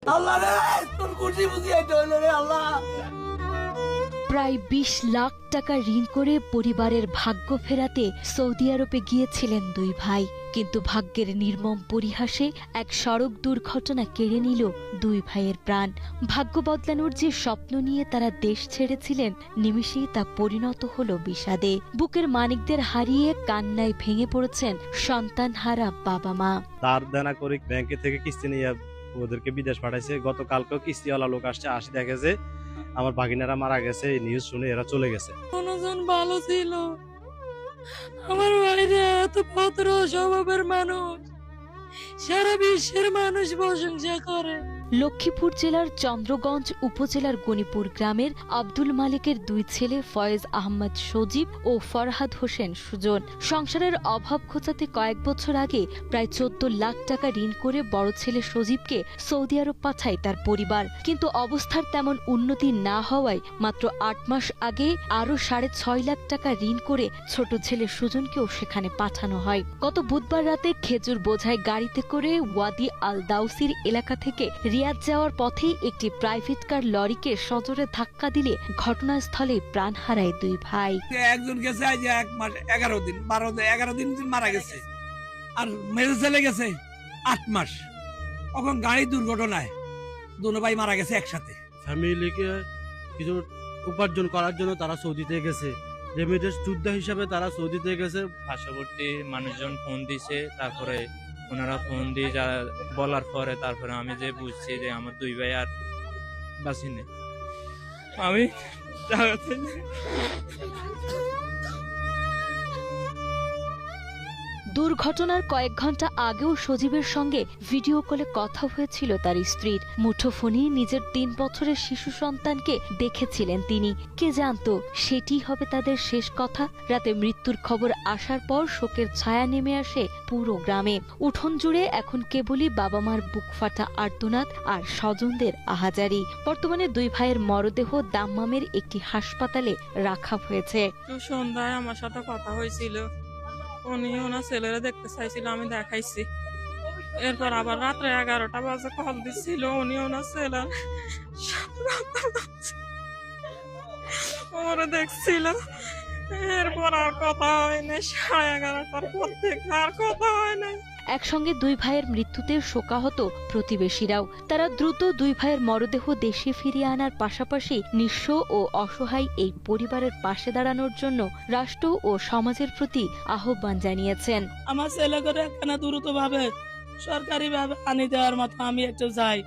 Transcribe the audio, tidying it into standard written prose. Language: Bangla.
আল্লাহ রে তোর খুশি বুঝি আইতে হইল রে আল্লাহ। প্রায় ২০ লাখ টাকা ঋণ করে পরিবারের ভাগ্য ফেরাতে সৌদি আরবে গিয়েছিলেন দুই ভাই, কিন্তু ভাগ্যের নির্মম পরিহাসে এক সড়ক দুর্ঘটনা কেড়ে নিল দুই ভাইয়ের প্রাণ। ভাগ্য বদলানোর যে স্বপ্ন নিয়ে তারা দেশ ছেড়েছিলেন, নিমিষেই তা পরিণত হলো বিষাদে। বুকের মানিকদের হারিয়ে কান্নায় ভেঙে পড়েছেন সন্তানহারা বাবা মা। তার দেনা করে ব্যাংকে থেকে কিস্তি নিয়ে ওদেরকে বিদেশ পাঠাইছে। গতকালকেও কিস্তিওয়ালা লোক আসছে, আসি দেখেছে আমার ভাগিনারা মারা গেছে। এই নিউজ শুনে এরা চলে গেছে। মনোজন ভালো ছিল, আমার ভাইরা এত ভদ্র স্বভাবের মানুষ, সারা বিশ্বের মানুষ প্রশংসা করে। লক্ষ্মীপুর জেলার চন্দ্রগঞ্জ উপজেলার গণিপুর গ্রামের আব্দুল মালিকের দুই ছেলে ফয়েজ আহমদ সজীব ও ফরহাদ হোসেন সুজন সংসারের অভাব ঘোচাতে কয়েক বছর আগে প্রায় ১৪ লাখ টাকা ঋণ করে বড় ছেলে সজীবকে সৌদি আরব পাঠায় তার পরিবার। কিন্তু অবস্থার তেমন উন্নতি না হওয়ায় মাত্র ৮ মাস আগে আরও ৬.৫ লাখ টাকা ঋণ করে ছোট ছেলে সুজনকেও সেখানে পাঠানো হয়। গত বুধবার রাতে খেজুর বোঝাই গাড়িতে করে ওয়াদি আল দাউসির এলাকা থেকে রিয়াদ যাওয়ার পথেই একটি প্রাইভেট কার লরিকে সজোরে ধাক্কা দিলে ঘটনাস্থলে প্রাণ হারায় দুই ভাই। একজন গেছে আজ ১ মাস ১১ দিন ১২ দিন মারা গেছে, আর মেজো ছেলে গেছে ৮ মাস। তখন গাড়ি দুর্ঘটনায় দুনো ভাই মারা গেছে একসাথে। ফ্যামিলিকে কিছু উপার্জন করার জন্য তারা সৌদিতে গেছে, রেমিটেন্স যোদ্ধা হিসাবে তারা সৌদিতে গেছে। পার্শ্ববর্তী মানুষজন ফোন দিছে, তারপরে ওনারা ফোন দিয়ে যা বলার পরে তারপরে আমি যে বুঝছি যে আমার দুই ভাই আর বাঁচি নেই। আমি দুর্ঘটনার কয়েক ঘন্টা আগেও সজীবের সঙ্গে ভিডিও কলে কথা হয়েছিল তার স্ত্রীর। মুঠোফোনে নিজের ৩ বছরের শিশু সন্তানকে দেখেছিলেন তিনি। কে জানতো সেটি হবে তাদের শেষ কথা। রাতে মৃত্যুর খবর আসার পর শোকের ছায়া নেমে আসে পুরো গ্রামে। উঠোন জুড়ে এখন কেবলই বাবা মার বুক ফাটা আর্তনাদ আর স্বজনদের আহাজারি। বর্তমানে দুই ভাইয়ের মরদেহ দাম্মামের একটি হাসপাতালে রাখা হয়েছে। সন্ধ্যায় আমার সাথে কথা হয়েছিল, উনি ওনার ছেলেরা দেখতে চাইছিল, আমি দেখাইছি। এরপর আবার রাত্রে 11টা বাজে কল দিছিল, উনি ওনার ছেলের ওরা দেখছিল। এরপর আর কথা হয় না, 11:30টার পর থেকে আর কথা হয় না। একসঙ্গে দুই ভাইয়ের মৃত্যুতে শোকাহত প্রতিবেশীরাও। তারা দ্রুত দুই ভাইয়ের মরদেহ দেশে ফিরিয়ে আনার পাশাপাশি নিঃস্ব ও অসহায় এই পরিবারের পাশে দাঁড়ানোর জন্য রাষ্ট্র ও সমাজের প্রতি আহ্বান জানিয়েছেন। আমার ছেলে করে কেন দ্রুত ভাবে সরকারি ভাবে আনি দেওয়ার মতো আমি একটু চাই।